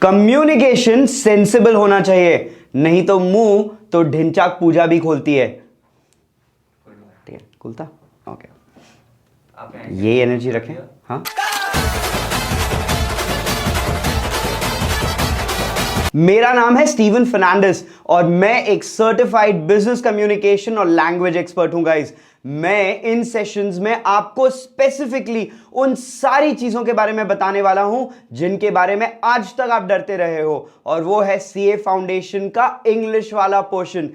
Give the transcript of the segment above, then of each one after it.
Communication sensible होना चाहिए, नहीं तो मुंह तो ढिंचाक पूजा भी खोलती है। ठीक है, खुलता ओके, ये एनर्जी रखें। हाँ, मेरा नाम है स्टीवन फर्नांडिस और मैं एक सर्टिफाइड बिजनेस कम्युनिकेशन और लैंग्वेज एक्सपर्ट हूं गाइस। मैं इन सेशंस में आपको स्पेसिफिकली उन सारी चीजों के बारे में बताने वाला हूं जिनके बारे में आज तक आप डरते रहे हो, और वो है सीए फाउंडेशन का इंग्लिश वाला पोर्शन।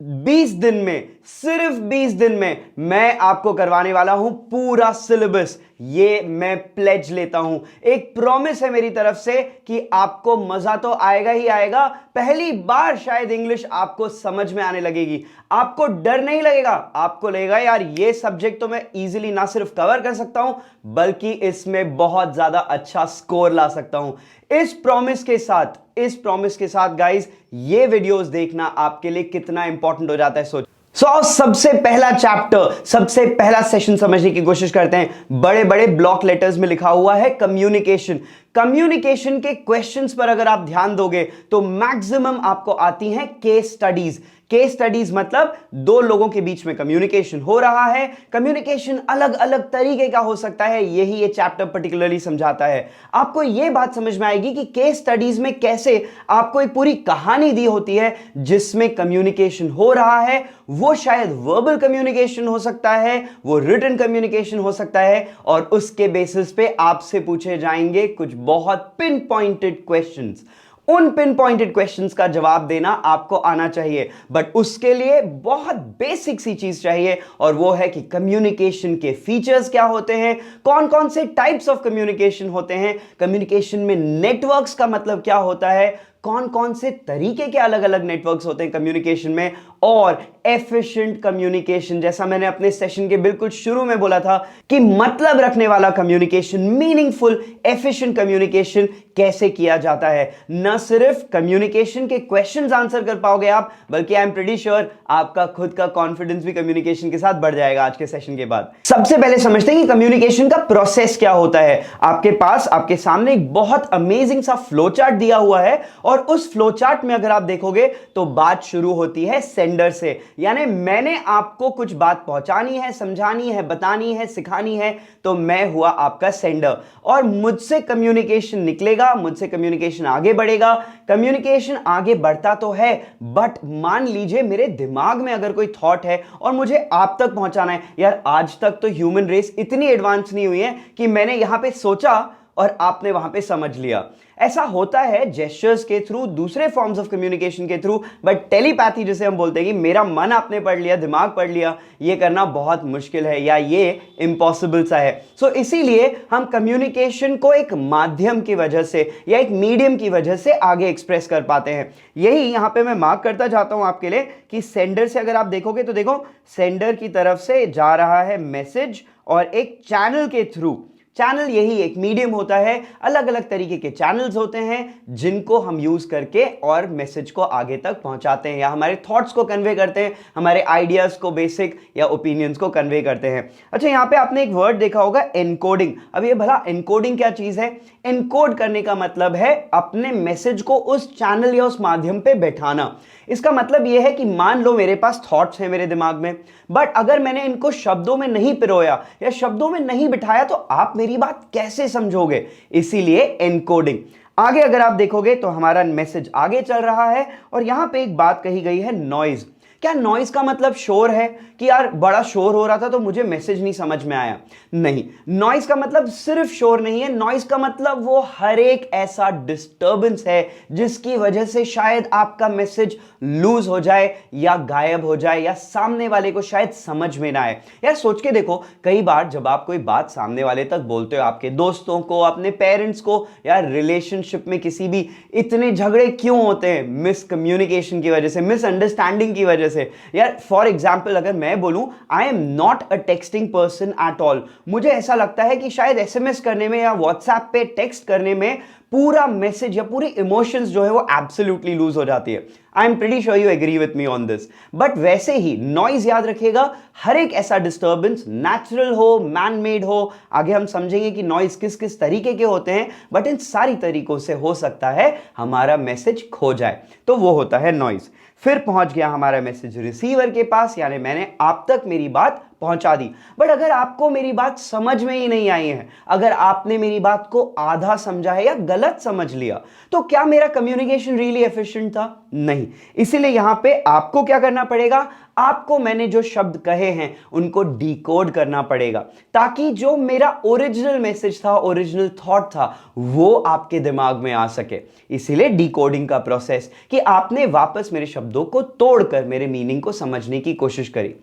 20 दिन में, सिर्फ 20 दिन में मैं आपको करवाने वाला हूं पूरा सिलेबस। ये मैं प्लेज लेता हूं, एक प्रॉमिस है मेरी तरफ से कि आपको मजा तो आएगा ही आएगा। पहली बार शायद इंग्लिश आपको समझ में आने लगेगी, आपको डर नहीं लगेगा, आपको लगेगा यार ये सब्जेक्ट तो मैं इजीली ना सिर्फ कवर कर सकता हूं बल्कि इसमें बहुत ज्यादा अच्छा स्कोर ला सकता हूं। इस प्रॉमिस के साथ गाइस, ये वीडियोस देखना आपके लिए कितना इंपॉर्टेंट हो जाता है सोच। सबसे पहला चैप्टर, सबसे पहला सेशन समझने की कोशिश करते हैं। बड़े बड़े ब्लॉक लेटर्स में लिखा हुआ है कम्युनिकेशन। कम्युनिकेशन के क्वेश्चंस पर अगर आप ध्यान दोगे तो मैक्सिमम आपको आती हैं केस स्टडीज। केस स्टडीज मतलब दो लोगों के बीच में कम्युनिकेशन हो रहा है। कम्युनिकेशन अलग अलग तरीके का हो सकता है, यही ये चैप्टर पर्टिकुलरली समझाता है। आपको ये बात समझ में आएगी कि केस स्टडीज में कैसे आपको एक पूरी कहानी दी होती है जिसमें कम्युनिकेशन हो रहा है। वो शायद वर्बल कम्युनिकेशन हो सकता है, वो रिटन कम्युनिकेशन हो सकता है, और उसके बेसिस पे आपसे पूछे जाएंगे कुछ बहुत पिन पॉइंटेड क्वेश्चंस। उन पिन पॉइंटेड क्वेश्चंस का जवाब देना आपको आना चाहिए, बट उसके लिए बहुत बेसिक सी चीज चाहिए, और वो है कि कम्युनिकेशन के फीचर्स क्या होते हैं, कौन कौन से टाइप्स ऑफ कम्युनिकेशन होते हैं, कम्युनिकेशन में नेटवर्क्स का मतलब क्या होता है, कौन कौन से तरीके के अलग अलग नेटवर्क्स होते हैं कम्युनिकेशन में, और एफिशिएंट कम्युनिकेशन, जैसा मैंने अपने सेशन के बिल्कुल शुरू में बोला था कि मतलब रखने वाला कम्युनिकेशन, मीनिंगफुल एफिशिएंट कम्युनिकेशन कैसे किया जाता है। न सिर्फ कम्युनिकेशन के क्वेश्चंस आंसर कर पाओगे आप, बल्कि आई एम प्रीटी श्योर आपका खुद का कॉन्फिडेंस भी कम्युनिकेशन के साथ बढ़ जाएगा आज के सेशन के बाद। सबसे पहले समझते हैं कि कम्युनिकेशन का प्रोसेस क्या होता है। आपके पास, आपके सामने एक बहुत अमेजिंग सा फ्लो चार्ट दिया हुआ है, और उस फ्लो चार्ट में अगर आप देखोगे तो बात शुरू होती है सेंडर से, यानी मैंने आपको कुछ बात पहुंचानी है, समझानी है, बतानी है, सिखानी है, तो मैं हुआ आपका सेंडर, और मुझसे कम्युनिकेशन निकलेगा, मुझसे कम्युनिकेशन आगे बढ़ेगा। कम्युनिकेशन आगे बढ़ता तो है, बट मान लीजिए मेरे दिमाग में अगर कोई थॉट है और मुझे आप तक पहुंचाना है। यार आज तक तो ह्यूमन रेस इतनी एडवांस नहीं हुई है कि मैंने यहां पे सोचा और आपने वहां पे समझ लिया। ऐसा होता है जेस्चर्स के थ्रू, दूसरे फॉर्म्स ऑफ कम्युनिकेशन के थ्रू, बट टेलीपैथी जिसे हम बोलते हैं कि मेरा मन आपने पढ़ लिया, दिमाग पढ़ लिया, ये करना बहुत मुश्किल है या ये इम्पॉसिबल सा है। सो इसीलिए हम कम्युनिकेशन को एक माध्यम की वजह से या एक मीडियम की वजह से आगे एक्सप्रेस कर पाते हैं। यही यहां पे मैं मार्क करता जाता हूं आपके लिए कि सेंडर से अगर आप देखोगे तो देखो सेंडर की तरफ से जा रहा है मैसेज, और एक चैनल के थ्रू, चैनल यही एक मीडियम होता है, अलग अलग तरीके के चैनल्स होते हैं जिनको हम यूज करके और मैसेज को आगे तक पहुंचाते हैं, या हमारे थॉट्स को कन्वे करते हैं, हमारे आइडियाज को, बेसिक या ओपिनियंस को कन्वे करते हैं। अच्छा, यहां पे आपने एक वर्ड देखा होगा एनकोडिंग। अब ये भला एनकोडिंग क्या चीज है? एनकोड करने का मतलब है अपने मैसेज को उस चैनल या उस माध्यम पे बैठाना। इसका मतलब यह है कि मान लो मेरे पास थॉट्स हैं मेरे दिमाग में, बट अगर मैंने इनको शब्दों में नहीं पिरोया या शब्दों में नहीं बिठाया तो आप मेरी बात कैसे समझोगे? इसीलिए एनकोडिंग। आगे अगर आप देखोगे तो हमारा मैसेज आगे चल रहा है, और यहां पे एक बात कही गई है नॉइज। क्या नॉइज का मतलब शोर है कि यार बड़ा शोर हो रहा था तो मुझे मैसेज नहीं समझ में आया? नहीं, नॉइज का मतलब सिर्फ शोर नहीं है। नॉइज का मतलब वो हर एक ऐसा डिस्टर्बेंस है जिसकी वजह से शायद आपका मैसेज लूज हो जाए या गायब हो जाए या सामने वाले को शायद समझ में ना आए। यार सोच के देखो, कई बार जब आप कोई बात सामने वाले तक बोलते हो, आपके दोस्तों को, अपने पेरेंट्स को, यार रिलेशनशिप में किसी भी, इतने झगड़े क्यों होते हैं? मिसकम्युनिकेशन की वजह से, मिसअंडरस्टैंडिंग की वजह से। यार फॉर एग्जाम्पल अगर मैं बोलूं I am not a texting person at all, मुझे ऐसा लगता है कि शायद एसएमएस करने में या व्हाट्सएप पे टेक्स्ट करने में पूरा मैसेज या पूरी इमोशंस जो है वो एब्सोल्युटली लूज हो जाती है। I am pretty sure you agree with me on this. But वैसे ही नॉइज याद रखिएगा, हर एक ऐसा डिस्टर्बेंस नेचुरल हो, मैन मेड हो, आगे हम समझेंगे कि नॉइज किस किस तरीके के होते हैं, बट इन सारी तरीकों से हो सकता है हमारा मैसेज खो जाए, तो वो होता है नॉइज। फिर पहुंच गया हमारा मैसेज रिसीवर के पास, यानी मैंने आप तक मेरी बात पहुंचा दी। बट अगर आपको मेरी बात समझ में ही नहीं आई है, अगर आपने मेरी बात को आधा समझा है या गलत समझ लिया, तो क्या मेरा कम्युनिकेशन रियली एफिशिएंट था? नहीं। इसीलिए यहां पे आपको क्या करना पड़ेगा, आपको मैंने जो शब्द कहे हैं उनको डिकोड करना पड़ेगा, ताकि जो मेरा ओरिजिनल मैसेज था, ओरिजिनल थॉट था, वो आपके दिमाग में आ सके। इसीलिए डिकोडिंग का प्रोसेस, कि आपने वापस मेरे शब्दों को तोड़कर मेरे मीनिंग को समझने की कोशिश करी।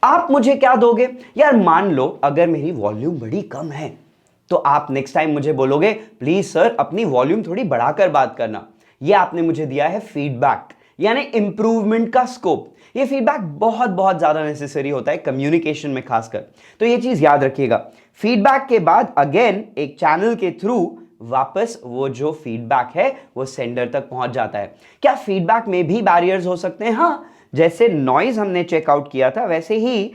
आप मुझे क्या दोगे यार? मान लो अगर मेरी वॉल्यूम बड़ी कम है, तो आप नेक्स्ट टाइम मुझे बोलोगे प्लीज सर अपनी वॉल्यूम थोड़ी बढ़ाकर बात करना। यह आपने मुझे दिया है फीडबैक, यानी इंप्रूवमेंट का स्कोप। यह फीडबैक बहुत बहुत ज्यादा नेसेसरी होता है कम्युनिकेशन में खासकर, तो यह चीज याद रखिएगा। फीडबैक के बाद अगेन एक चैनल के थ्रू वापस वो जो फीडबैक है वो सेंडर तक पहुंच जाता है। क्या फीडबैक में भी बैरियर्स हो सकते हैं? हाँ, जैसे नॉइज हमने चेकआउट किया था, वैसे ही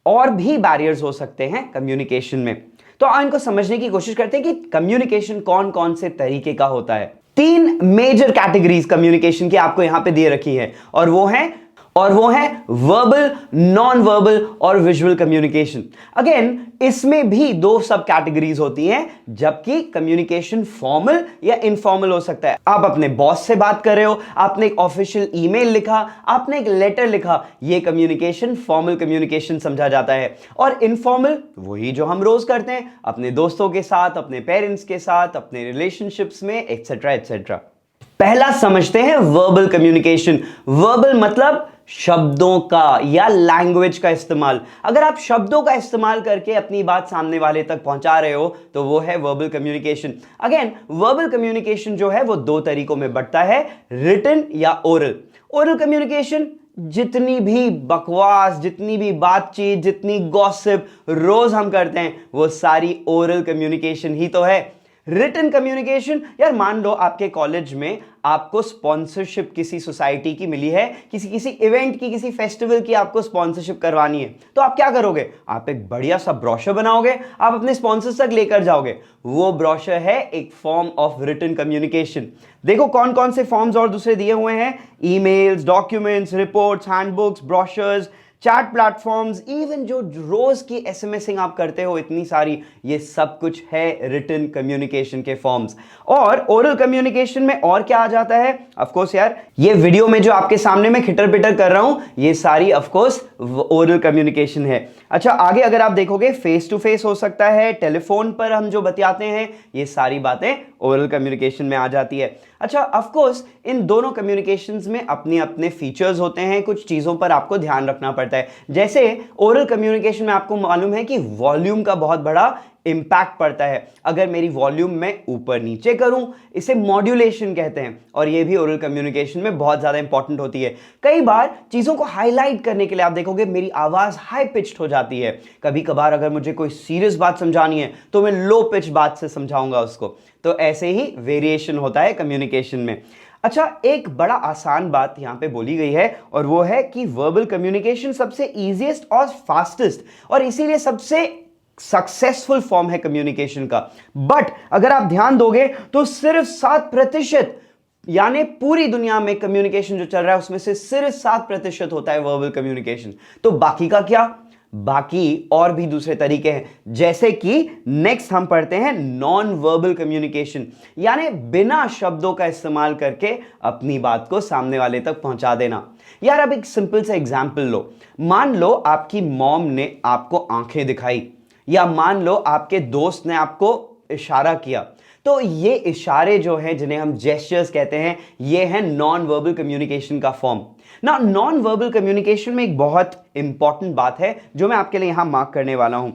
और भी बैरियर्स हो सकते हैं कम्युनिकेशन में। तो इनको समझने की कोशिश करते हैं कि कम्युनिकेशन कौन कौन से तरीके का होता है। 3 मेजर कैटेगरीज कम्युनिकेशन की आपको यहां पे दे रखी है, और वो है वर्बल, नॉन वर्बल और विजुअल कम्युनिकेशन। अगेन इसमें भी 2 सब कैटेगरीज होती हैं, जबकि कम्युनिकेशन फॉर्मल या इनफॉर्मल हो सकता है। आप अपने बॉस से बात कर रहे हो, आपने एक ऑफिशियल ईमेल लिखा, आपने एक लेटर लिखा, ये कम्युनिकेशन फॉर्मल कम्युनिकेशन समझा जाता है। और इनफॉर्मल वही जो हम रोज करते हैं अपने दोस्तों के साथ, अपने पेरेंट्स के साथ, अपने रिलेशनशिप्स में, एक्सेट्रा एक्सेट्रा। पहला समझते हैं वर्बल कम्युनिकेशन। वर्बल मतलब शब्दों का या लैंग्वेज का इस्तेमाल। अगर आप शब्दों का इस्तेमाल करके अपनी बात सामने वाले तक पहुंचा रहे हो, तो वो है verbal communication. Again verbal communication जो है वो 2 तरीकों में बढ़ता है, रिटन या ओरल। ओरल कम्युनिकेशन जितनी भी बकवास, जितनी भी बातचीत, जितनी गॉसिप रोज हम करते हैं, वो सारी ओरल कम्युनिकेशन ही तो है। रिटन कम्युनिकेशन, यार मान लो आपके कॉलेज में आपको स्पॉन्सरशिप किसी सोसाइटी की मिली है, किसी इवेंट की, किसी फेस्टिवल की आपको स्पॉन्सरशिप करवानी है, तो आप क्या करोगे? आप एक बढ़िया सा ब्रोशर बनाओगे, आप अपने स्पॉन्सर्स तक लेकर जाओगे। वो ब्रोशर है एक फॉर्म ऑफ रिटन कम्युनिकेशन। देखो कौन कौन से फॉर्म्स और दूसरे दिए हुए हैं, emails, documents, reports, handbooks, brochures, chat platforms, even जो रोज की एसएमएसिंग आप करते हो इतनी सारी, ये सब कुछ है रिटन कम्युनिकेशन के फॉर्म्स। और ओरल कम्युनिकेशन में और क्या आ जाता है? ऑफ कोर्स यार, ये वीडियो में जो आपके सामने मैं खिटर पिटर कर रहा हूं, ये सारी ऑफ कोर्स ओरल कम्युनिकेशन है। अच्छा, आगे अगर आप देखोगे फेस टू फेस हो सकता है, टेलीफोन पर हम जो बतियाते हैं, ये सारी बातें ओरल कम्युनिकेशन में आ जाती है। अच्छा, ऑफ कोर्स इन दोनों कम्युनिकेशंस में अपने अपने फीचर्स होते हैं, कुछ चीजों पर आपको ध्यान रखना पड़ता है। जैसे ओरल कम्युनिकेशन में आपको मालूम है कि वॉल्यूम का बहुत बड़ा इंपैक्ट पड़ता है। अगर मेरी वॉल्यूम मैं ऊपर नीचे करूं, इसे मॉड्यूलेशन कहते हैं, और ये भी ओरल कम्युनिकेशन में बहुत ज्यादा इंपॉर्टेंट होती है। कई बार चीजों को हाईलाइट करने के लिए आप देखोगे मेरी आवाज हाई पिच्ड हो जाती है। कभी कभार अगर मुझे कोई सीरियस बात समझानी है तो मैं लो पिच बात से समझाऊंगा उसको। तो ऐसे ही वेरिएशन होता है कम्युनिकेशन में। अच्छा, एक बड़ा आसान बात यहां पे बोली गई है, और वो है कि वर्बल कम्युनिकेशन सबसे इजीएस्ट और फास्टेस्ट और इसीलिए सबसे सक्सेसफुल फॉर्म है कम्युनिकेशन का। बट अगर आप ध्यान दोगे तो सिर्फ 7%, यानी पूरी दुनिया में कम्युनिकेशन जो चल रहा है उसमें से सिर्फ 7% होता है वर्बल कम्युनिकेशन। तो बाकी का क्या? बाकी और भी दूसरे तरीके हैं, जैसे कि नेक्स्ट हम पढ़ते हैं नॉन वर्बल कम्युनिकेशन, यानी बिना शब्दों का इस्तेमाल करके अपनी बात को सामने वाले तक पहुंचा देना। यार अब एक सिंपल सा एग्जांपल लो। मान लो आपकी मॉम ने आपको आंखें दिखाई, या मान लो आपके दोस्त ने आपको इशारा किया, तो ये इशारे जो हैं जिन्हें हम जेस्चर्स कहते हैं, ये हैं नॉन वर्बल कम्युनिकेशन का फॉर्म। ना नॉन वर्बल कम्युनिकेशन में एक बहुत इंपॉर्टेंट बात है जो मैं आपके लिए यहां मार्क करने वाला हूं।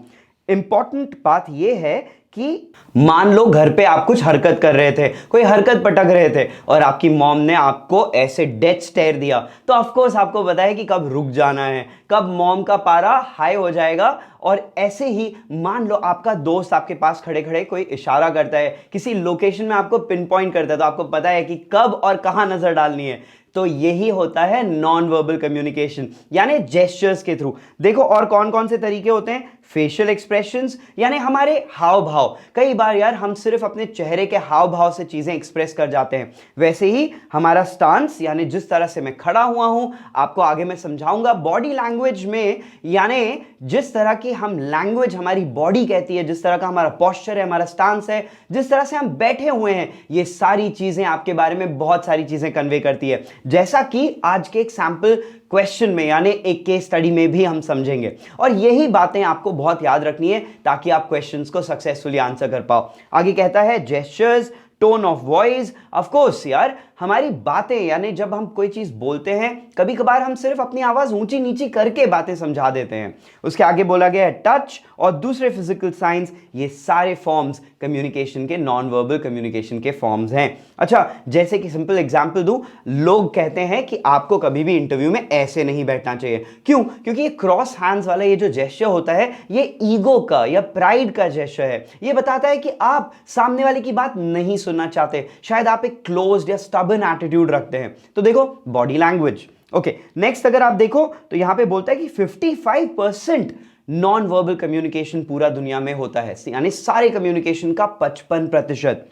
इंपॉर्टेंट बात यह है कि मान लो घर पे आप कुछ हरकत कर रहे थे, कोई हरकत पटक रहे थे, और आपकी मॉम ने आपको ऐसे डेथ स्टेयर दिया, तो ऑफ कोर्स आपको पता है कि कब रुक जाना है, कब मॉम का पारा हाई हो जाएगा और ऐसे ही मान लो आपका दोस्त आपके पास खड़े खड़े कोई इशारा करता है, किसी लोकेशन में आपको पिन पॉइंट करता है, तो आपको पता है कि कब और कहां नजर डालनी है। तो यही होता है नॉन वर्बल कम्युनिकेशन, यानी जेस्चर्स के थ्रू। देखो और कौन कौन से तरीके होते हैं, फेशियल एक्सप्रेशंस यानी हमारे हाव भाव। कई बार यार हम सिर्फ अपने चेहरे के हाव भाव से चीजें एक्सप्रेस कर जाते हैं। वैसे ही हमारा स्टांस यानी जिस तरह से मैं खड़ा हुआ हूं, आपको आगे मैं समझाऊंगा। बॉडी लैंग्वेज में यानी जिस तरह की हम लैंग्वेज हमारी बॉडी कहती है, जिस तरह का हमारा पोस्चर है, हमारा स्टांस है, जिस तरह से हम बैठे हुए हैं, ये सारी चीजें आपके बारे में बहुत सारी चीजें कन्वे करती है, जैसा कि आज के एक सैंपल क्वेश्चन में यानी एक केस स्टडी में भी हम समझेंगे। और यही बातें आपको बहुत याद रखनी है ताकि आप क्वेश्चंस को सक्सेसफुली आंसर कर पाओ। आगे कहता है gestures, tone of voice. Of course यार हमारी बातें यानी जब हम कोई चीज बोलते हैं, कभी कभार हम सिर्फ अपनी आवाज ऊंची नीची करके बातें समझा देते हैं। उसके आगे बोला गया है टच और दूसरे फिजिकल साइंस, ये सारे फॉर्म्स कम्युनिकेशन के, नॉन वर्बल कम्युनिकेशन के फॉर्म्स हैं। अच्छा, जैसे कि सिंपल एग्जांपल दूं, लोग कहते हैं कि आपको कभी भी इंटरव्यू में ऐसे नहीं बैठना चाहिए। क्यों? क्योंकि ये क्रॉस हैंड्स वाला ये जो जेस्चर होता है, ये ईगो का या प्राइड का जेस्चर है। ये बताता है कि आप सामने वाले की बात नहीं सुनना चाहते, शायद आप एक क्लोज्ड या स्टबर्न एटीट्यूड रखते हैं। तो देखो बॉडी लैंग्वेज। ओके, नेक्स्ट अगर आप देखो तो यहां पे बोलता है कि 55% नॉन वर्बल कम्युनिकेशन पूरा दुनिया में होता है, यानी सारे कम्युनिकेशन का 55%।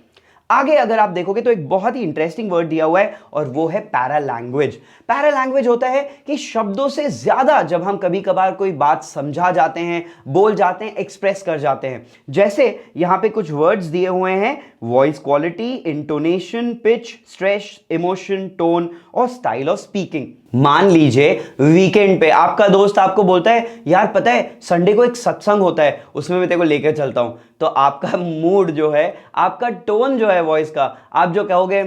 आगे अगर आप देखोगे तो एक बहुत ही इंटरेस्टिंग वर्ड दिया हुआ है और वो है पैरा लैंग्वेज। पैरा लैंग्वेज होता है कि शब्दों से ज्यादा जब हम कभी कभार कोई बात समझा जाते हैं, बोल जाते हैं, एक्सप्रेस कर जाते हैं। जैसे यहां पे कुछ वर्ड्स दिए हुए हैं, voice quality, intonation, pitch, stress, emotion, tone और स्टाइल ऑफ स्पीकिंग। मान लीजिए वीकेंड पे आपका दोस्त आपको बोलता है यार पता है संडे को एक सत्संग होता है, उसमें मैं तेरे को लेकर चलता हूं। तो आपका मूड जो है, आपका टोन जो है वॉइस का, आप जो कहोगे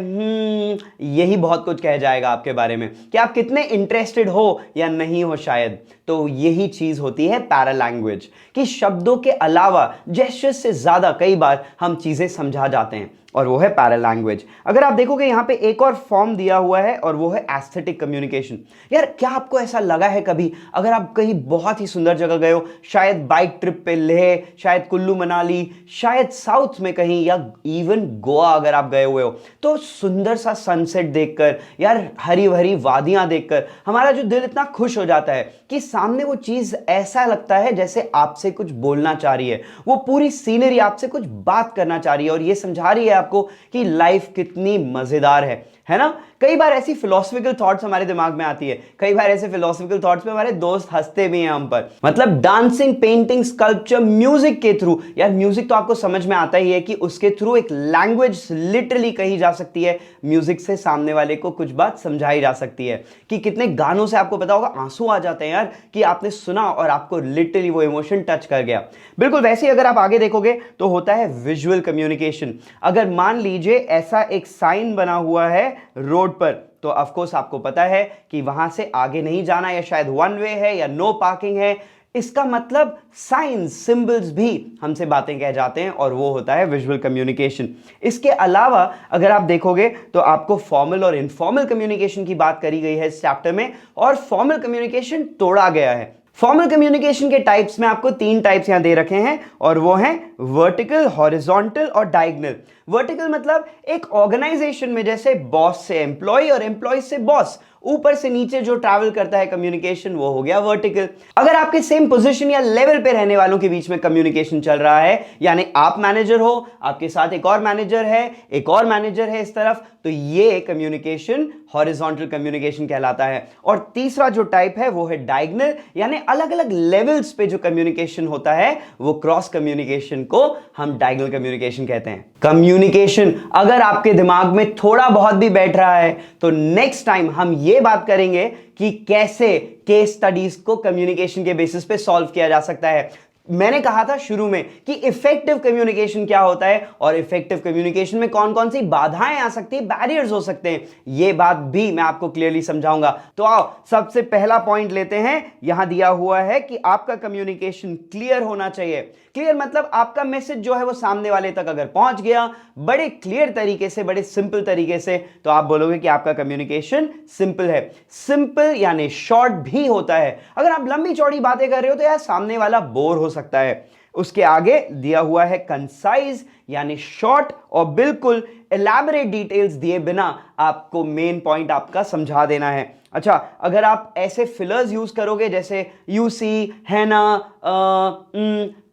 यही बहुत कुछ कह जाएगा आपके बारे में कि आप कितने इंटरेस्टेड हो या नहीं हो शायद। तो यही चीज होती है पैरा लैंग्वेज, कि शब्दों के अलावा जेस्चर्स से ज्यादा कई बार हम चीजें समझा जाते हैं, और वो है पैरा लैंग्वेज। अगर आप देखोगे यहां पे एक और फॉर्म दिया हुआ है और वो है एस्थेटिक कम्युनिकेशन। यार क्या आपको ऐसा लगा है कभी, अगर आप कहीं बहुत ही सुंदर जगह गए हो, शायद बाइक ट्रिप पे लेह, शायद कुल्लू मनाली, शायद साउथ में कहीं, या इवन गोवा अगर आप गए हुए हो, तो सुंदर सा सनसेट देखकर, यार हरी भरी वादियां देखकर हमारा जो दिल इतना खुश हो जाता है कि सामने वो चीज ऐसा लगता है जैसे आपसे कुछ बोलना चाह रही है, वो पूरी सीनरी आपसे कुछ बात करना चाह रही है और ये समझा रही है आपको कि लाइफ कितनी मजेदार है ना। कई बार ऐसी फिलोसफिकल थॉट्स हमारे दिमाग में आती है, कई बार ऐसे फिलोसफिकल थॉट्स पे हमारे दोस्त हंसते भी हैं हम पर। मतलब डांसिंग, पेंटिंग, स्कल्पचर, म्यूजिक के थ्रू, यार म्यूजिक तो आपको समझ में आता ही है कि उसके थ्रू एक लैंग्वेज लिटरली कही जा सकती है। म्यूजिक से सामने वाले को कुछ बात समझाई जा सकती है, कि कितने गानों से आपको पता होगा आंसू आ जाते हैं यार, कि आपने सुना और आपको लिटरली वो इमोशन टच कर गया। बिल्कुल वैसे ही अगर आप आगे देखोगे तो होता है विजुअल कम्युनिकेशन। अगर मान लीजिए ऐसा एक साइन बना हुआ है रोड पर, तो ऑफ कोर्स आपको पता है कि वहां से आगे नहीं जाना, या शायद वन वे है या नो पार्किंग है। इसका मतलब साइंस, सिंबल्स भी हमसे बातें कह जाते हैं और वो होता है विजुअल कम्युनिकेशन। इसके अलावा अगर आप देखोगे तो आपको फॉर्मल और इनफॉर्मल कम्युनिकेशन की बात करी गई है इस चैप्टर में, और फॉर्मल कम्युनिकेशन तोड़ा गया है। फॉर्मल कम्युनिकेशन के टाइप्स में आपको 3 टाइप्स यहां दे रखे हैं, और वो हैं वर्टिकल, हॉरिजॉन्टल और डायगोनल। वर्टिकल मतलब एक ऑर्गेनाइजेशन में जैसे बॉस से एम्प्लॉय और एम्प्लॉय से बॉस, ऊपर से नीचे जो ट्रैवल करता है कम्युनिकेशन, वो हो गया वर्टिकल। अगर आपके सेम पोजीशन या लेवल पे रहने वालों के बीच में कम्युनिकेशन चल रहा है, यानी आप मैनेजर हो, आपके साथ एक और मैनेजर है, एक और मैनेजर है इस तरफ, तो ये कम्युनिकेशन हॉरिजॉन्टल कम्युनिकेशन कहलाता है। और तीसरा जो टाइप है वो है डायगोनल, यानी अलग अलग लेवल्स पे जो कम्युनिकेशन होता है, वो क्रॉस कम्युनिकेशन को हम डायगोनल कम्युनिकेशन कहते हैं। कम्युनिकेशन अगर आपके दिमाग में थोड़ा बहुत भी बैठ रहा है, तो नेक्स्ट टाइम हम ये बात करेंगे कि कैसे केस स्टडीज को कम्युनिकेशन के बेसिस पे सॉल्व किया जा सकता है। मैंने कहा था शुरू में कि इफेक्टिव कम्युनिकेशन क्या होता है, और इफेक्टिव कम्युनिकेशन में कौन कौन सी बाधाएं आ सकती है, बैरियर्स हो सकते हैं, ये बात भी मैं आपको क्लियरली समझाऊंगा। तो आओ सबसे पहला पॉइंट लेते हैं। यहां दिया हुआ है कि आपका कम्युनिकेशन क्लियर होना चाहिए। क्लियर मतलब आपका मैसेज जो है वो सामने वाले तक अगर पहुंच गया बड़े क्लियर तरीके से, बड़े सिंपल तरीके से, तो आप बोलोगे कि आपका कम्युनिकेशन सिंपल है। सिंपल यानी शॉर्ट भी होता है। अगर आप लंबी चौड़ी बातें कर रहे हो तो यार सामने वाला बोर हो सकता है। उसके आगे दिया हुआ है कंसाइज यानी शॉर्ट और बिल्कुल एलैबोरेट डिटेल्स दिए बिना आपको मेन पॉइंट आपका समझा देना है। अच्छा, अगर आप ऐसे फिलर्स यूज करोगे जैसे यू सी, है ना,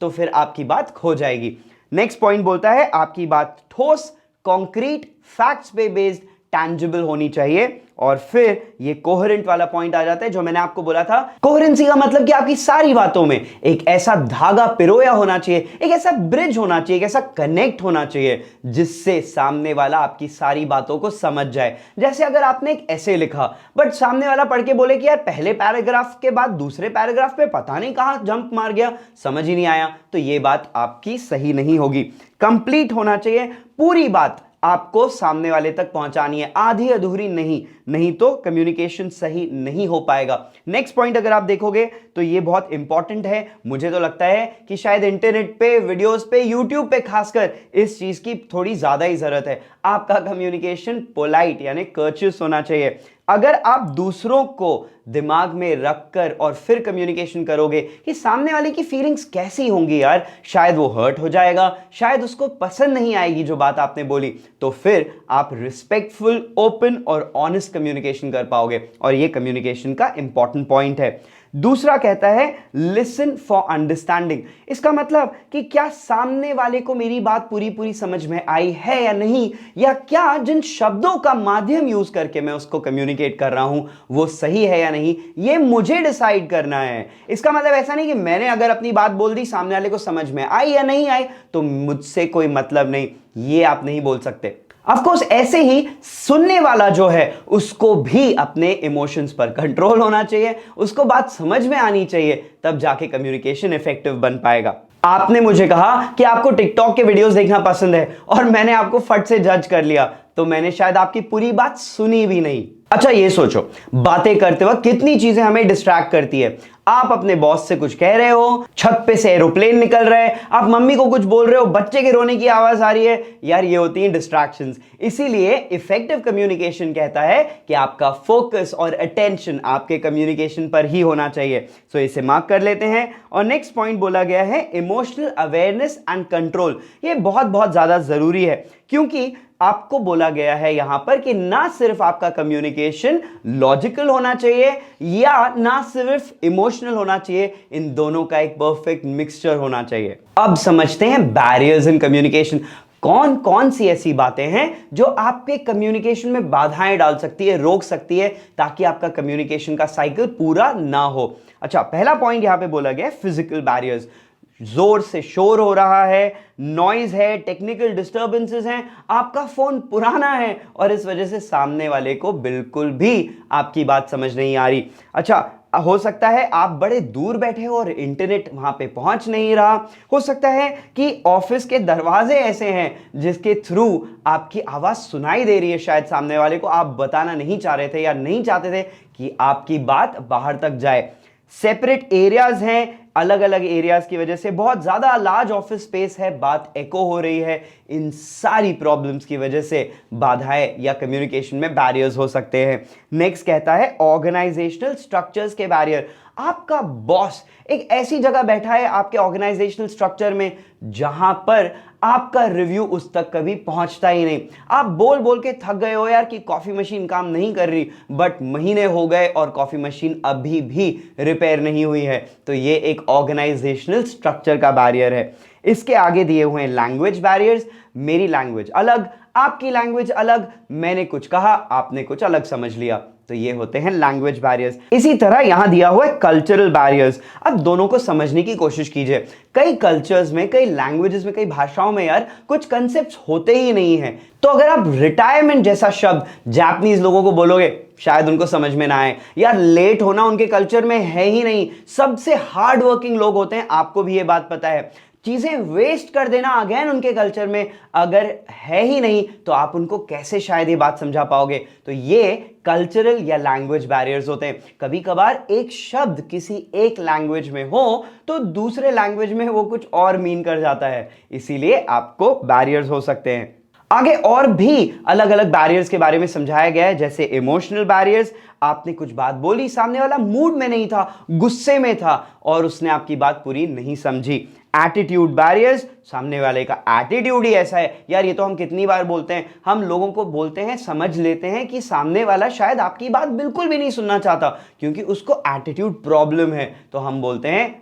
तो फिर आपकी बात खो जाएगी। नेक्स्ट पॉइंट बोलता है आपकी बात ठोस, कॉन्क्रीट, फैक्ट्स पे बेस्ड, टैंजिबल होनी चाहिए। और फिर ये कोहेरेंट वाला पॉइंट आ जाता है जो मैंने आपको बोला था। कोहेरेंसी का मतलब कि आपकी सारी बातों में एक ऐसा धागा पिरोया होना चाहिए, एक ऐसा ब्रिज होना चाहिए, एक ऐसा कनेक्ट होना चाहिए जिससे सामने वाला आपकी सारी बातों को समझ जाए। जैसे अगर आपने एक ऐसे लिखा बट सामने वाला पढ़ के बोले कि यार पहले पैराग्राफ के बाद दूसरे पैराग्राफ पे पता नहीं कहां जंप मार गया, समझ ही नहीं आया, तो ये बात आपकी सही नहीं होगी। कंप्लीट होना चाहिए, पूरी बात आपको सामने वाले तक पहुंचानी है, आधी अधूरी नहीं तो कम्युनिकेशन सही नहीं हो पाएगा। नेक्स्ट पॉइंट अगर आप देखोगे तो ये बहुत इंपॉर्टेंट है। मुझे तो लगता है कि शायद इंटरनेट पे, वीडियोस पे, यूट्यूब पे खासकर इस चीज की थोड़ी ज्यादा ही जरूरत है। आपका कम्युनिकेशन पोलाइट यानी कर्चियस होना चाहिए। अगर आप दूसरों को दिमाग में रखकर और फिर कम्युनिकेशन करोगे कि सामने वाले की फीलिंग्स कैसी होंगी यार, शायद वो हर्ट हो जाएगा, शायद उसको पसंद नहीं आएगी जो बात आपने बोली, तो फिर आप रिस्पेक्टफुल, ओपन और ऑनेस्ट कम्युनिकेशन कर पाओगे। और ये कम्युनिकेशन का इंपॉर्टेंट पॉइंट है। दूसरा कहता है लिसन फॉर अंडरस्टैंडिंग। इसका मतलब कि क्या सामने वाले को मेरी बात पूरी पूरी समझ में आई है या नहीं, या क्या जिन शब्दों का माध्यम यूज करके मैं उसको कम्युनिकेट कर रहा हूं वो सही है या नहीं, ये मुझे डिसाइड करना है। इसका मतलब ऐसा नहीं कि मैंने अगर अपनी बात बोल दी, सामने वाले को समझ में आई या नहीं आई तो मुझसे कोई मतलब नहीं, ये आप नहीं बोल सकते। ऑफ कोर्स ऐसे ही सुनने वाला जो है उसको भी अपने इमोशंस पर कंट्रोल होना चाहिए, उसको बात समझ में आनी चाहिए, तब जाके कम्युनिकेशन इफेक्टिव बन पाएगा। आपने मुझे कहा कि आपको टिकटॉक के वीडियोस देखना पसंद है और मैंने आपको फट से जज कर लिया, तो मैंने शायद आपकी पूरी बात सुनी भी नहीं। अच्छा, ये सोचो बातें करते वक्त कितनी चीजें हमें डिस्ट्रैक्ट करती है। आप अपने बॉस से कुछ कह रहे हो, छत पे से एरोप्लेन निकल रहा है, आप मम्मी को कुछ बोल रहे हो, बच्चे के रोने की आवाज आ रही है, यार ये होती हैं डिस्ट्रैक्शंस। इसीलिए इफेक्टिव कम्युनिकेशन कहता है कि आपका फोकस और अटेंशन आपके कम्युनिकेशन पर ही होना चाहिए। सो इसे मार्क कर लेते हैं। और नेक्स्ट पॉइंट बोला गया है इमोशनल अवेयरनेस एंड कंट्रोल। ये बहुत बहुत ज्यादा जरूरी है क्योंकि आपको बोला गया है यहां पर कि ना सिर्फ आपका कम्युनिकेशन लॉजिकल होना चाहिए या ना सिर्फ इमोशनल होना चाहिए, इन दोनों का एक परफेक्ट मिक्सचर होना चाहिए। अब समझते हैं बैरियर्स इन कम्युनिकेशन। कौन कौन सी ऐसी बातें हैं जो आपके कम्युनिकेशन में बाधाएं डाल सकती है, रोक सकती है, ताकि आपका कम्युनिकेशन का साइकिल पूरा ना हो। अच्छा, पहला पॉइंट यहां पे बोला गया फिजिकल बैरियर्स। जोर से शोर हो रहा है, नॉइज है, टेक्निकल डिस्टर्बेंसेस हैं, आपका फोन पुराना है और इस वजह से सामने वाले को बिल्कुल भी आपकी बात समझ नहीं आ रही। अच्छा, हो सकता है आप बड़े दूर बैठे हो और इंटरनेट वहां पे पहुंच नहीं रहा। हो सकता है कि ऑफिस के दरवाजे ऐसे हैं जिसके थ्रू आपकी आवाज सुनाई दे रही है, शायद सामने वाले को आप बताना नहीं चाह रहे थे या नहीं चाहते थे कि आपकी बात बाहर तक जाए। सेपरेट एरियाज हैं, अलग अलग एरियाज की वजह से बहुत ज्यादा लार्ज ऑफिस स्पेस है, बात एको हो रही है। इन सारी प्रॉब्लम्स की वजह से बाधाएं या कम्युनिकेशन में बैरियर्स हो सकते हैं। नेक्स्ट कहता है ऑर्गेनाइजेशनल स्ट्रक्चर्स के बैरियर। आपका बॉस एक ऐसी जगह बैठा है आपके ऑर्गेनाइजेशनल स्ट्रक्चर में जहां पर आपका रिव्यू उस तक कभी पहुंचता ही नहीं। आप बोल बोल के थक गए हो यार कि कॉफी मशीन काम नहीं कर रही, बट महीने हो गए और कॉफी मशीन अभी भी रिपेयर नहीं हुई है, तो ये एक ऑर्गेनाइजेशनल स्ट्रक्चर का बैरियर है। इसके आगे दिए हुए हैं लैंग्वेज बैरियर्स। मेरी लैंग्वेज अलग, आपकी लैंग्वेज अलग, मैंने कुछ कहा, आपने कुछ अलग समझ लिया, तो ये होते हैं लैंग्वेज बैरियर्स। इसी तरह यहां दिया हुआ है कल्चरल बैरियर्स। अब दोनों को समझने की कोशिश कीजिए। कई कल्चर्स में, कई लैंग्वेजेस में, कई भाषाओं में यार कुछ कंसेप्ट्स होते ही नहीं है। तो अगर आप रिटायरमेंट जैसा शब्द जापानीज लोगों को बोलोगे शायद उनको समझ में ना आए। यार लेट होना उनके कल्चर में है ही नहीं, सबसे हार्ड वर्किंग लोग होते हैं, आपको भी ये बात पता है। चीजें वेस्ट कर देना अगेन उनके कल्चर में अगर है ही नहीं तो आप उनको कैसे शायद ये बात समझा पाओगे। तो ये कल्चरल या लैंग्वेज बैरियर्स होते हैं। कभी कभार एक शब्द किसी एक लैंग्वेज में हो तो दूसरे लैंग्वेज में वो कुछ और मीन कर जाता है, इसीलिए आपको बैरियर्स हो सकते हैं। आगे और भी अलग अलग बैरियर्स के बारे में समझाया गया है, जैसे इमोशनल बैरियर्स, आपने कुछ बात बोली, सामने वाला मूड में नहीं था, गुस्से में था और उसने आपकी बात पूरी नहीं समझी। एटीट्यूड बैरियर्स, सामने वाले का एटीट्यूड ही ऐसा है, यार ये तो हम कितनी बार बोलते हैं, हम लोगों को बोलते हैं, समझ लेते हैं कि सामने वाला शायद आपकी बात बिल्कुल भी नहीं सुनना चाहता क्योंकि उसको एटीट्यूड प्रॉब्लम है, तो हम बोलते हैं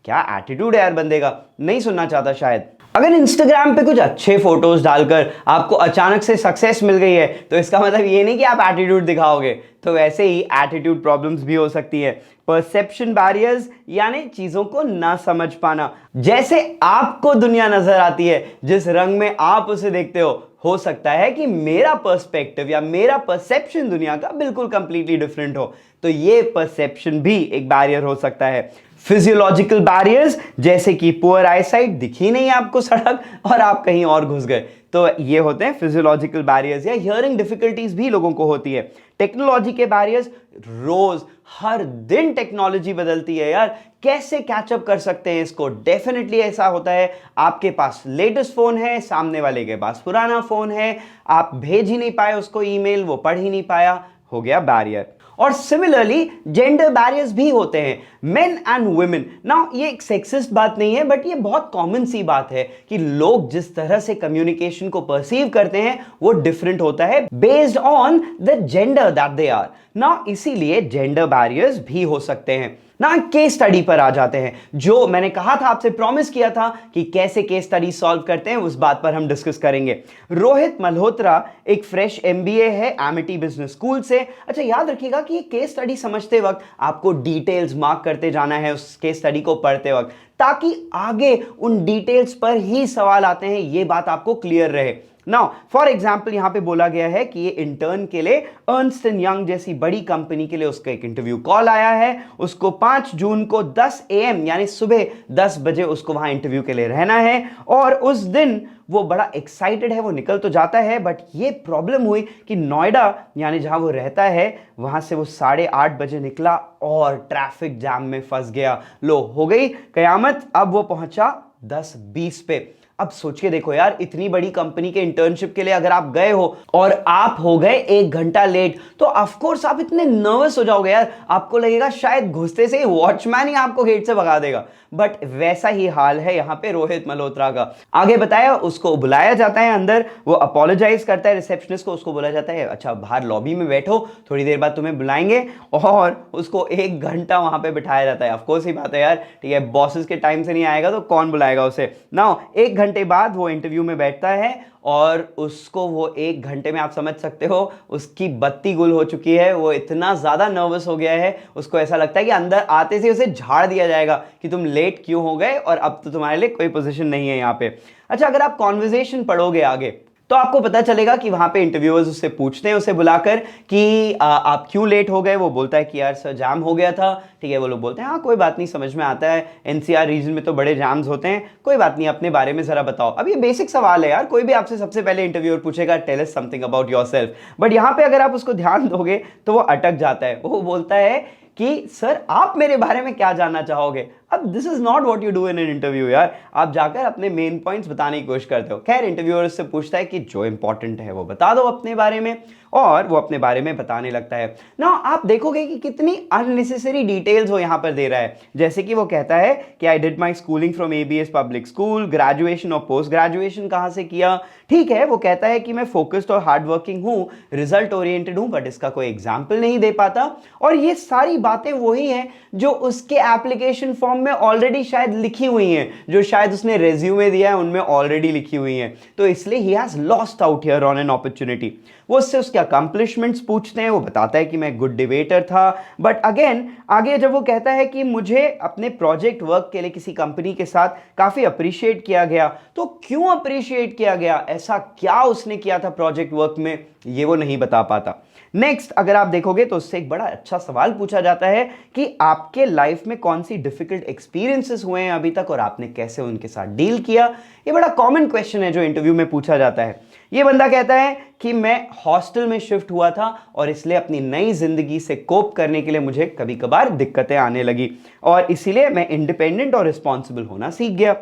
क्या एटीट्यूड है यार बंदे का, नहीं सुनना चाहता शायद। अगर इंस्टाग्राम पे कुछ अच्छे फोटोज डालकर आपको अचानक से सक्सेस मिल गई है तो इसका मतलब ये नहीं कि आप एटीट्यूड दिखाओगे, तो वैसे ही एटीट्यूड प्रॉब्लम्स भी हो सकती है। परसेप्शन बैरियर्स यानी चीजों को ना समझ पाना, जैसे आपको दुनिया नजर आती है, जिस रंग में आप उसे देखते हो सकता है कि मेरा पर्सपेक्टिव या मेरा परसेप्शन दुनिया का बिल्कुल कंप्लीटली डिफरेंट हो, तो ये परसेप्शन भी एक बैरियर हो सकता है। फिजियोलॉजिकल बैरियर्स, जैसे कि पुअर आईसाइट, दिखी नहीं आपको सड़क और आप कहीं और घुस गए, तो ये होते हैं फिजियोलॉजिकल बैरियर्स। या हियरिंग डिफिकल्टीज भी लोगों को होती है। टेक्नोलॉजी के बैरियर्स, रोज हर दिन टेक्नोलॉजी बदलती है यार, कैसे कैचअप कर सकते हैं इसको। डेफिनेटली ऐसा होता है, आपके पास लेटेस्ट फोन है, सामने वाले के पास पुराना फोन है, आप भेज ही नहीं पाए उसको ईमेल, वो पढ़ ही नहीं पाया, हो गया बैरियर। और सिमिलरली जेंडर बैरियर्स भी होते हैं, मेन एंड वुमेन। नाउ ये एक सेक्सिस्ट बात नहीं है, बट ये बहुत कॉमन सी बात है कि लोग जिस तरह से कम्युनिकेशन को परसीव करते हैं वो डिफरेंट होता है based on the gender that they are. Now इसीलिए जेंडर बैरियर्स भी हो सकते हैं। ना केस स्टडी पर आ जाते हैं, जो मैंने कहा था, आपसे प्रॉमिस किया था कि कैसे केस स्टडी सॉल्व करते हैं, उस बात पर हम डिस्कस करेंगे। रोहित मल्होत्रा एक फ्रेश एमबीए है एमिटी बिजनेस स्कूल से। अच्छा, याद रखिएगा कि ये केस स्टडी समझते वक्त आपको डिटेल्स मार्क करते जाना है उस केस स्टडी को पढ़ते वक्त, ताकि आगे उन डिटेल्स पर ही सवाल आते हैं, ये बात आपको क्लियर रहे। नाउ फॉर एग्जाम्पल यहां पे बोला गया है कि ये इंटर्न के लिए अर्नस्ट एंड यंग जैसी बड़ी कंपनी के लिए उसका एक इंटरव्यू कॉल आया है। उसको 5 जून को 10 AM यानी सुबह 10 बजे उसको वहां इंटरव्यू के लिए रहना है। और उस दिन वो बड़ा एक्साइटेड है, वो निकल तो जाता है, बट ये प्रॉब्लम हुई कि नोएडा यानी जहां वो रहता है वहां से वो 8:30 बजे निकला और ट्रैफिक जाम में फंस गया। लो, हो गई कयामत। अब वो पहुंचा 10:20 पे। अब सोच के देखो यार, इतनी बड़ी कंपनी के इंटर्नशिप के लिए अगर आप गए हो और आप हो गए 1 घंटा लेट, तो ऑफ कोर्स आप इतने नर्वस हो जाओगे यार, आपको लगेगा शायद घुसते से ही वॉचमैन ही आपको गेट से भगा देगा। बट वैसा ही हाल है यहां पे रोहित मल्होत्रा का। आगे बताया, उसको बुलाया जाता है अंदर, वो अपोलोजाइज करता है रिसेप्शनिस्ट को, उसको बोला जाता है अच्छा बाहर लॉबी में बैठो, थोड़ी देर बाद तुम्हें बुलाएंगे, और उसको 1 घंटा वहां पे बिठाया जाता है। ऑफकोर्स ही बात है यार, ठीक है, बॉसेस के टाइम से नहीं आएगा तो कौन बुलाएगा उसे। नाउ 1 घंटे बाद वो इंटरव्यू में बैठता है और उसको वो 1 घंटे में, आप समझ सकते हो, उसकी बत्ती गुल हो चुकी है। वो इतना ज्यादा नर्वस हो गया है, उसको ऐसा लगता है कि अंदर आते से उसे झाड़ दिया जाएगा कि तुम लेट क्यों हो गए और अब तो तुम्हारे लिए कोई पोजीशन नहीं है यहाँ पे। अच्छा, अगर आप कॉन्वर्सेशन पढ़ोगे आगे तो आपको पता चलेगा कि वहां पे इंटरव्यूअर्स उससे पूछते हैं, उसे बुलाकर कि आप क्यों लेट हो गए। वो बोलता है कि यार सर जाम हो गया था, ठीक है। वो लोग बोलते हैं हाँ कोई बात नहीं, समझ में आता है, एनसीआर रीजन में तो बड़े जाम्स होते हैं, कोई बात नहीं, अपने बारे में जरा बताओ। अब ये बेसिक सवाल है यार, कोई भी आपसे सबसे पहले इंटरव्यूअर पूछेगा tell us something about yourself, but यहाँ पे अगर आप उसको ध्यान दोगे तो वो अटक जाता है। वो बोलता है कि सर आप मेरे बारे में क्या जानना चाहोगे। अब this is not what you do in an interview यार, आप जाकर अपने मेन पॉइंट्स बताने की कोशिश करते हो। खैर, इंटरव्यूअर से पूछता है कि जो इंपॉर्टेंट है वो बता दो अपने बारे में, और वो अपने बारे में बताने लगता है ना। आप देखोगे कि कितनी अननेसेसरी डिटेल्स वो यहां पर दे रहा है। जैसे कि वो कहता है कि I did my schooling from ABS public school, graduation और पोस्ट ग्रेजुएशन कहां से किया, ठीक है। वो कहता है कि मैं फोकस्ड और हार्ड वर्किंग हूं, रिजल्ट ओरिएंटेड हूं, बट इसका कोई एग्जाम्पल नहीं दे पाता। और ये सारी बातें वही हैं जो उसके एप्लीकेशन फॉर्म में ऑलरेडी शायद लिखी हुई हैं, जो शायद उसने रेज्यूमे दिया है उनमें ऑलरेडी लिखी हुई हैं, तो इसलिए he has lost out here on an opportunity. वो उससे उसके अकम्पलिशमेंट्स पूछते हैं, वो बताता है कि मैं गुड डिबेटर था, बट अगेन आगे जब वो कहता है कि मुझे अपने प्रोजेक्ट वर्क के लिए किसी कंपनी के साथ काफी अप्रिशिएट किया गया, तो क्यों अप्रिशिएट किया गया, ऐसा क्या उसने किया था प्रोजेक्ट वर्क में, ये वो नहीं बता पाता। नेक्स्ट अगर आप देखोगे तो उससे एक बड़ा अच्छा सवाल पूछा जाता है कि आपके लाइफ में कौन सी डिफिकल्ट एक्सपीरियंसेस हुए हैं अभी तक और आपने कैसे उनके साथ डील किया। ये बड़ा कॉमन क्वेश्चन है जो इंटरव्यू में पूछा जाता है। ये बंदा कहता है कि मैं हॉस्टल में शिफ्ट हुआ था और इसलिए अपनी नई जिंदगी से कोप करने के लिए मुझे कभी कभार दिक्कतें आने लगी और इसीलिए मैं इंडिपेंडेंट और रिस्पॉन्सिबल होना सीख गया।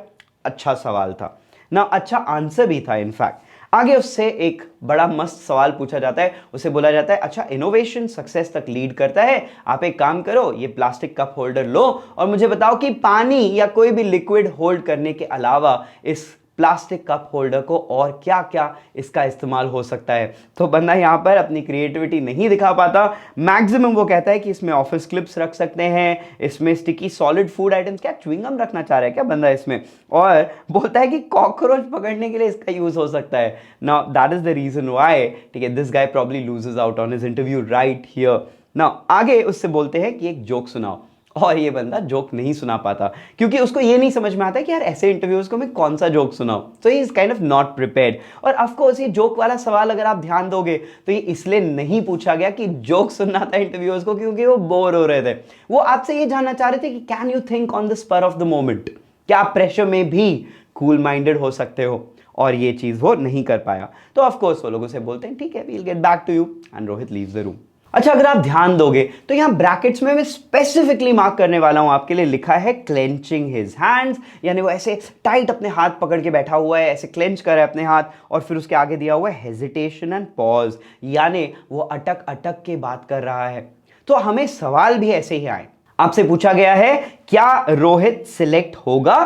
अच्छा सवाल था ना, अच्छा आंसर भी था इनफैक्ट। आगे उससे एक बड़ा मस्त सवाल पूछा जाता है, उसे बोला जाता है अच्छा इनोवेशन सक्सेस तक लीड करता है, आप एक काम करो ये प्लास्टिक कप होल्डर लो और मुझे बताओ कि पानी या कोई भी लिक्विड होल्ड करने के अलावा इस प्लास्टिक कप होल्डर को और क्या क्या इसका इस्तेमाल हो सकता है। तो बंदा यहां पर अपनी क्रिएटिविटी नहीं दिखा पाता, मैक्सिमम वो कहता है कि इसमें ऑफिस क्लिप्स रख सकते हैं, इसमें स्टिकी सॉलिड फूड आइटम्स, क्या च्युइंगम रखना चाह रहा है क्या बंदा इसमें, और बोलता है कि कॉकरोच पकड़ने के लिए इसका यूज हो सकता है। Now that is the reason why, ठीक है, this guy probably loses out on his interview right here. Now आगे उससे बोलते हैं कि एक जोक सुनाओ, और ये बंदा जोक नहीं सुना पाता क्योंकि उसको ये नहीं समझ में आता कि यार ऐसे इंटरव्यूज को मैं कौन सा जोक सुनाऊं, तो he is kind of not prepared. और ऑफ कोर्स ये जोक वाला सवाल अगर आप ध्यान दोगे तो ये इसलिए नहीं पूछा गया कि जोक सुनना था इंटरव्यूज को, क्योंकि वो बोर हो रहे थे। वो आपसे ये जानना चाह रहे थे कि can you think on the spur of the moment, क्या आप प्रेशर में भी कूल माइंडेड हो सकते हो, और ये चीज वो नहीं कर पाया। तो ऑफ कोर्स वो लोगों से बोलते हैं ठीक है we will get back to you, and Rohit leaves the room. अच्छा अगर आप ध्यान दोगे तो यहां ब्रैकेट्स में मैं स्पेसिफिकली मार्क करने वाला हूं आपके लिए, लिखा है क्लेंचिंग हिज हैंड्स, यानी वो ऐसे टाइट अपने हाथ पकड़ के बैठा हुआ है, ऐसे क्लेंच कर रहा है अपने हाथ, और फिर उसके आगे दिया हुआ है हेजिटेशन एंड पॉज, यानी वो अटक अटक के बात कर रहा है। तो हमें सवाल भी ऐसे ही आए, आपसे पूछा गया है क्या रोहित सिलेक्ट होगा,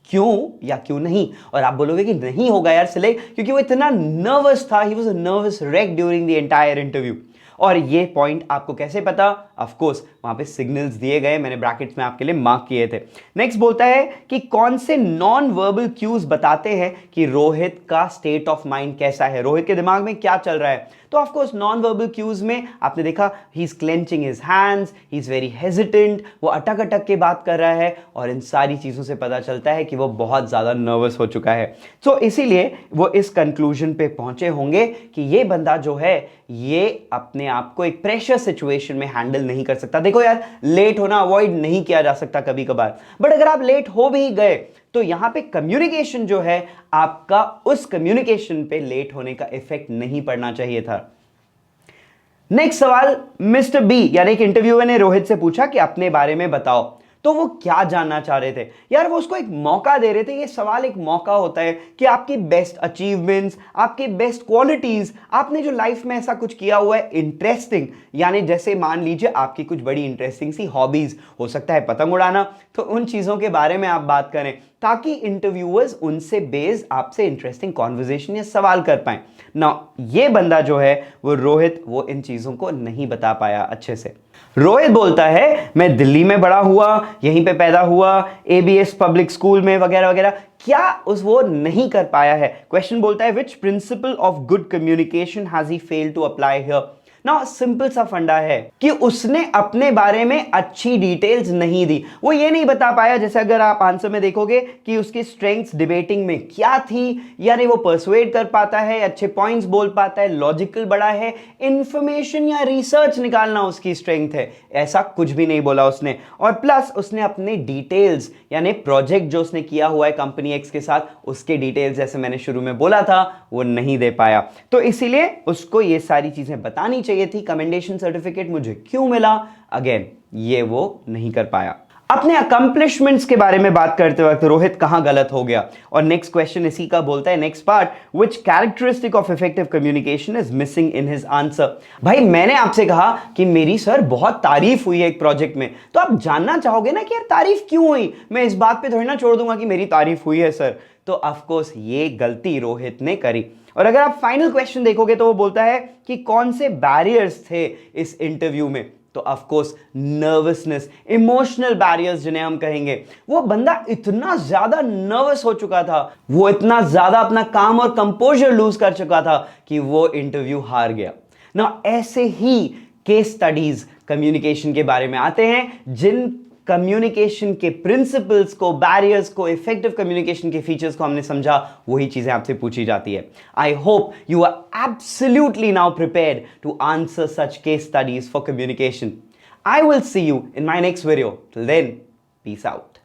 क्यों या क्यों नहीं, और आप बोलोगे कि नहीं होगा यार सिलेक्ट, क्योंकि वो इतना नर्वस था, he was a nervous wreck during the entire interview. और ये पॉइंट आपको कैसे पता, ऑफ कोर्स वहां पे सिग्नल्स दिए गए, मैंने ब्रैकेट्स में आपके लिए मार्क किए थे। नेक्स्ट बोलता है कि कौन से नॉन वर्बल क्यूज बताते हैं कि रोहित का स्टेट ऑफ माइंड कैसा है, रोहित के दिमाग में क्या चल रहा है। तो of course non verbal cues में आपने देखा he is clenching his hands, he is very hesitant, वो अटक अटक के बात कर रहा है, और इन सारी चीजों से पता चलता है कि वो बहुत ज्यादा नर्वस हो चुका है। तो इसीलिए वो इस कंक्लूजन पे पहुंचे होंगे कि ये बंदा जो है ये अपने आप को एक प्रेशर सिचुएशन में हैंडल नहीं कर सकता। देखो यार लेट होना अवॉइड नहीं किया जा सकता कभी कभार, बट अगर आप लेट हो भी गए तो यहां पे कम्युनिकेशन जो है आपका, उस कम्युनिकेशन पे लेट होने का इफेक्ट नहीं पड़ना चाहिए था। नेक्स्ट सवाल, मिस्टर बी यानी एक इंटरव्यूअर ने रोहित से पूछा कि अपने बारे में बताओ, तो वो क्या जानना चाह रहे थे यार, वो उसको एक मौका दे रहे थे। ये सवाल एक मौका होता है कि आपकी बेस्ट अचीवमेंट्स, आपकी बेस्ट क्वालिटीज, आपने जो लाइफ में ऐसा कुछ किया हुआ है इंटरेस्टिंग, यानी जैसे मान लीजिए आपकी कुछ बड़ी इंटरेस्टिंग सी हॉबीज, हो सकता है पतंग उड़ाना, तो उन चीजों के बारे में आप बात करें ताकि इंटरव्यूअर्स उनसे बेस्ड आपसे इंटरेस्टिंग कॉन्वर्सेशन या सवाल कर पाए ना। ये बंदा जो है वो रोहित, वो इन चीजों को नहीं बता पाया अच्छे से। रोहित बोलता है मैं दिल्ली में बड़ा हुआ, यहीं पे पैदा हुआ, एबीएस पब्लिक स्कूल में वगैरह वगैरह, क्या उस वो नहीं कर पाया है। क्वेश्चन बोलता है which principle of good communication has he failed to apply here. ना सिंपल सा फंडा है कि उसने अपने बारे में अच्छी डिटेल्स नहीं दी, वो ये नहीं बता पाया। जैसे अगर आप आंसर में देखोगे कि उसकी स्ट्रेंथ्स डिबेटिंग में क्या थी, यानी वो पर्सुएड कर पाता है, अच्छे पॉइंट्स बोल पाता है, लॉजिकल बड़ा है, इंफॉर्मेशन या रिसर्च निकालना उसकी स्ट्रेंथ है, ऐसा कुछ भी नहीं बोला उसने। और प्लस उसने अपने डिटेल्स यानी प्रोजेक्ट जो उसने किया हुआ है कंपनी एक्स के साथ, उसके डिटेल्स जैसे मैंने शुरू में बोला था वो नहीं दे पाया। तो इसीलिए उसको ये सारी चीजें बतानी चाहिए थी, कमेंडेशन सर्टिफिकेट मुझे क्यों मिला, अगेन ये वो नहीं कर पाया। अपने अकम्प्लिशमेंट्स के बारे में बात करते वक्त रोहित कहां गलत हो गया, और नेक्स्ट क्वेश्चन इसी का बोलता है, next part, which characteristic of effective communication is missing in his answer. भाई मैंने आपसे कहा कि मेरी सर बहुत तारीफ हुई है एक प्रोजेक्ट में, तो आप जानना चाहोगे ना कि यार तारीफ क्यों हुई, मैं इस बात पे थोड़ी ना छोड़ दूंगा कि मेरी तारीफ हुई है सर। तो ऑफ कोर्स ये गलती रोहित ने करी। और अगर आप फाइनल क्वेश्चन देखोगे तो वो बोलता है कि कौन से बैरियर्स थे इस इंटरव्यू में, तो of course nervousness, emotional barriers जिन्हें हम कहेंगे। वो बंदा इतना ज्यादा नर्वस हो चुका था, वो इतना ज्यादा अपना काम और कंपोजर लूज कर चुका था कि वो इंटरव्यू हार गया ना। ऐसे ही केस स्टडीज कम्युनिकेशन के बारे में आते हैं, जिन कम्युनिकेशन के प्रिंसिपल्स को, बैरियर्स को, इफेक्टिव कम्युनिकेशन के फीचर्स को हमने समझा, वही चीजें आपसे पूछी जाती है। I hope you are absolutely now prepared to answer such case studies for communication. I will see you in my next video. Till then, peace out.